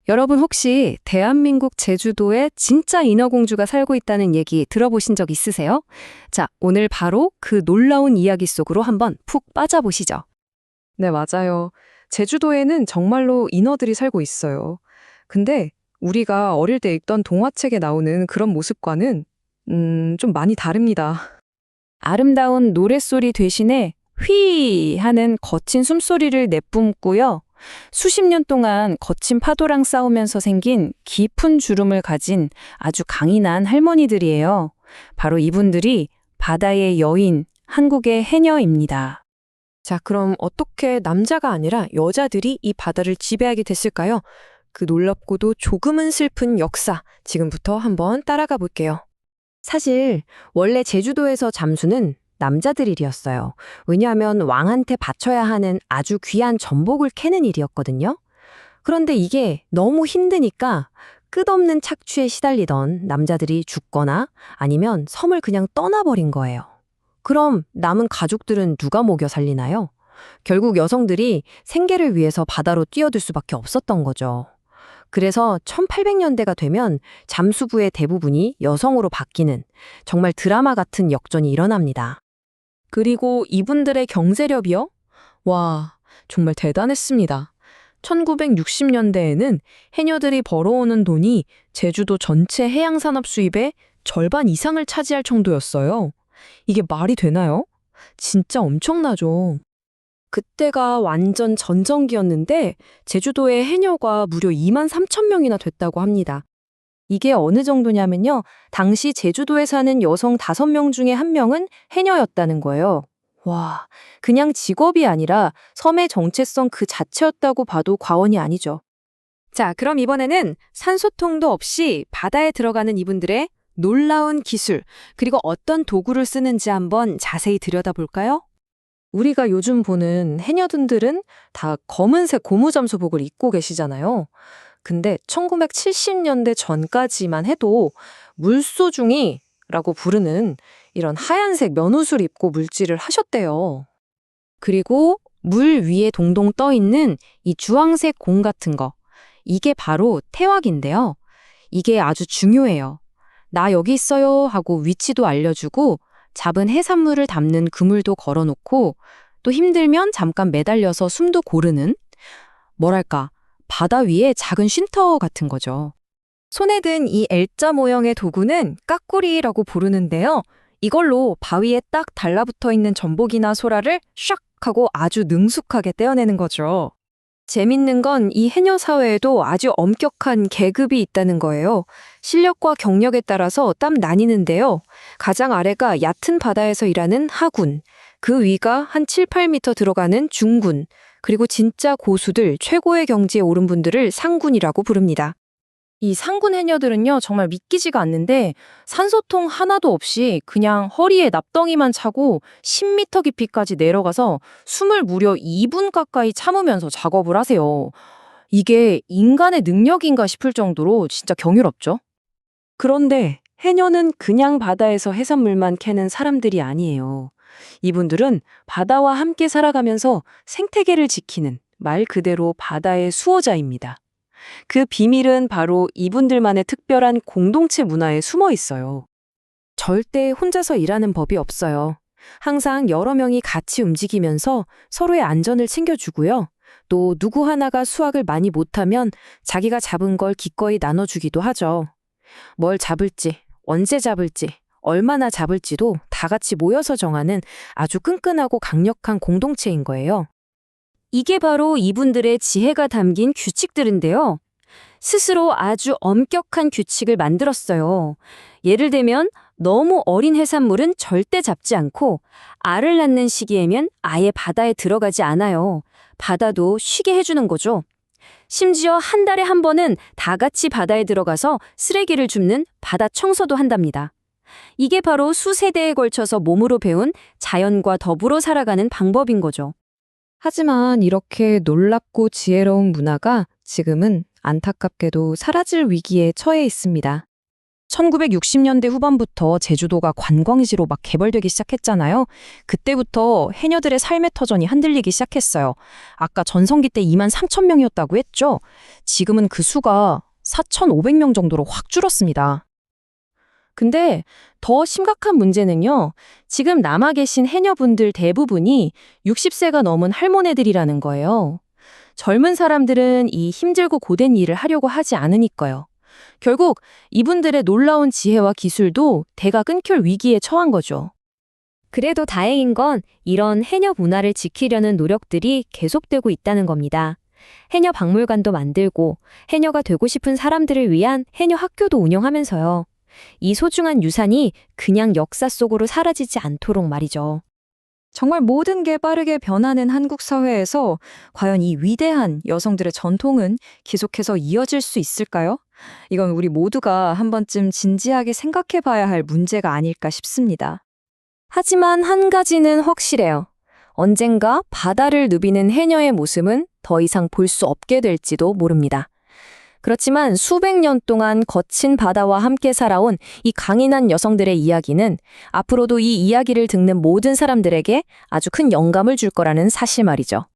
여러분 혹시 대한민국 제주도에 진짜 인어공주가 살고 있다는 얘기 들어보신 적 있으세요? 자, 오늘 바로 그 놀라운 이야기 속으로 한번 푹 빠져보시죠. 네, 맞아요. 제주도에는 정말로 인어들이 살고 있어요. 근데 우리가 어릴 때 읽던 동화책에 나오는 그런 모습과는 좀 많이 다릅니다. 아름다운 노랫소리 대신에 휘 하는 거친 숨소리를 내뿜고요. 수십 년 동안 거친 파도랑 싸우면서 생긴 깊은 주름을 가진 아주 강인한 할머니들이에요. 바로 이분들이 바다의 여인, 한국의 해녀입니다. 자, 그럼 어떻게 남자가 아니라 여자들이 이 바다를 지배하게 됐을까요? 그 놀랍고도 조금은 슬픈 역사, 지금부터 한번 따라가 볼게요. 사실 원래 제주도에서 잠수는 남자들 일이었어요. 왜냐하면 왕한테 바쳐야 하는 아주 귀한 전복을 캐는 일이었거든요. 그런데 이게 너무 힘드니까 끝없는 착취에 시달리던 남자들이 죽거나 아니면 섬을 그냥 떠나버린 거예요. 그럼 남은 가족들은 누가 먹여 살리나요? 결국 여성들이 생계를 위해서 바다로 뛰어들 수밖에 없었던 거죠. 그래서 1800년대가 되면 잠수부의 대부분이 여성으로 바뀌는 정말 드라마 같은 역전이 일어납니다. 그리고 이분들의 경제력이요? 와, 정말 대단했습니다. 1960년대에는 해녀들이 벌어오는 돈이 제주도 전체 해양산업 수입의 절반 이상을 차지할 정도였어요. 이게 말이 되나요? 진짜 엄청나죠. 그때가 완전 전성기였는데 제주도의 해녀가 무려 2만 3천 명이나 됐다고 합니다. 이게 어느 정도냐면요. 당시 제주도에 사는 여성 5명 중에 1명은 해녀였다는 거예요. 와, 그냥 직업이 아니라 섬의 정체성 그 자체였다고 봐도 과언이 아니죠. 자, 그럼 이번에는 산소통도 없이 바다에 들어가는 이분들의 놀라운 기술, 그리고 어떤 도구를 쓰는지 한번 자세히 들여다볼까요? 우리가 요즘 보는 해녀분들은 다 검은색 고무잠수복을 입고 계시잖아요. 근데 1970년대 전까지만 해도 물소중이라고 부르는 이런 하얀색 면옷을 입고 물질을 하셨대요. 그리고 물 위에 동동 떠 있는 이 주황색 공 같은 거. 이게 바로 태왁인데요. 이게 아주 중요해요. 나 여기 있어요 하고 위치도 알려주고 잡은 해산물을 담는 그물도 걸어놓고 또 힘들면 잠깐 매달려서 숨도 고르는 뭐랄까 바다 위에 작은 쉼터 같은 거죠. 손에 든 이 L자 모형의 도구는 까꾸리라고 부르는데요. 이걸로 바위에 딱 달라붙어 있는 전복이나 소라를 샥 하고 아주 능숙하게 떼어내는 거죠. 재밌는 건 이 해녀 사회에도 아주 엄격한 계급이 있다는 거예요. 실력과 경력에 따라서 땀 나뉘는데요. 가장 아래가 얕은 바다에서 일하는 하군, 그 위가 한 7, 8m 들어가는 중군, 그리고 진짜 고수들, 최고의 경지에 오른 분들을 상군이라고 부릅니다. 이 상군 해녀들은요, 정말 믿기지가 않는데 산소통 하나도 없이 그냥 허리에 납덩이만 차고 10m 깊이까지 내려가서 숨을 무려 2분 가까이 참으면서 작업을 하세요. 이게 인간의 능력인가 싶을 정도로 진짜 경이롭죠? 그런데 해녀는 그냥 바다에서 해산물만 캐는 사람들이 아니에요. 이분들은 바다와 함께 살아가면서 생태계를 지키는 말 그대로 바다의 수호자입니다. 그 비밀은 바로 이분들만의 특별한 공동체 문화에 숨어 있어요. 절대 혼자서 일하는 법이 없어요. 항상 여러 명이 같이 움직이면서 서로의 안전을 챙겨주고요. 또 누구 하나가 수확을 많이 못하면 자기가 잡은 걸 기꺼이 나눠주기도 하죠. 뭘 잡을지, 언제 잡을지, 얼마나 잡을지도 다 같이 모여서 정하는 아주 끈끈하고 강력한 공동체인 거예요. 이게 바로 이분들의 지혜가 담긴 규칙들인데요. 스스로 아주 엄격한 규칙을 만들었어요. 예를 들면 너무 어린 해산물은 절대 잡지 않고 알을 낳는 시기에면 아예 바다에 들어가지 않아요. 바다도 쉬게 해주는 거죠. 심지어 한 달에 한 번은 다 같이 바다에 들어가서 쓰레기를 줍는 바다 청소도 한답니다. 이게 바로 수세대에 걸쳐서 몸으로 배운 자연과 더불어 살아가는 방법인 거죠. 하지만 이렇게 놀랍고 지혜로운 문화가 지금은 안타깝게도 사라질 위기에 처해 있습니다. 1960년대 후반부터 제주도가 관광지로 막 개발되기 시작했잖아요. 그때부터 해녀들의 삶의 터전이 흔들리기 시작했어요. 아까 전성기 때 2만 3천 명이었다고 했죠? 지금은 그 수가 4,500명 정도로 확 줄었습니다. 근데 더 심각한 문제는요. 지금 남아 계신 해녀분들 대부분이 60세가 넘은 할머니들이라는 거예요. 젊은 사람들은 이 힘들고 고된 일을 하려고 하지 않으니까요. 결국 이분들의 놀라운 지혜와 기술도 대가 끊길 위기에 처한 거죠. 그래도 다행인 건 이런 해녀 문화를 지키려는 노력들이 계속되고 있다는 겁니다. 해녀 박물관도 만들고 해녀가 되고 싶은 사람들을 위한 해녀 학교도 운영하면서요. 이 소중한 유산이 그냥 역사 속으로 사라지지 않도록 말이죠. 정말 모든 게 빠르게 변하는 한국 사회에서 과연 이 위대한 여성들의 전통은 계속해서 이어질 수 있을까요? 이건 우리 모두가 한 번쯤 진지하게 생각해 봐야 할 문제가 아닐까 싶습니다. 하지만 한 가지는 확실해요. 언젠가 바다를 누비는 해녀의 모습은 더 이상 볼 수 없게 될지도 모릅니다. 그렇지만 수백 년 동안 거친 바다와 함께 살아온 이 강인한 여성들의 이야기는 앞으로도 이 이야기를 듣는 모든 사람들에게 아주 큰 영감을 줄 거라는 사실 말이죠.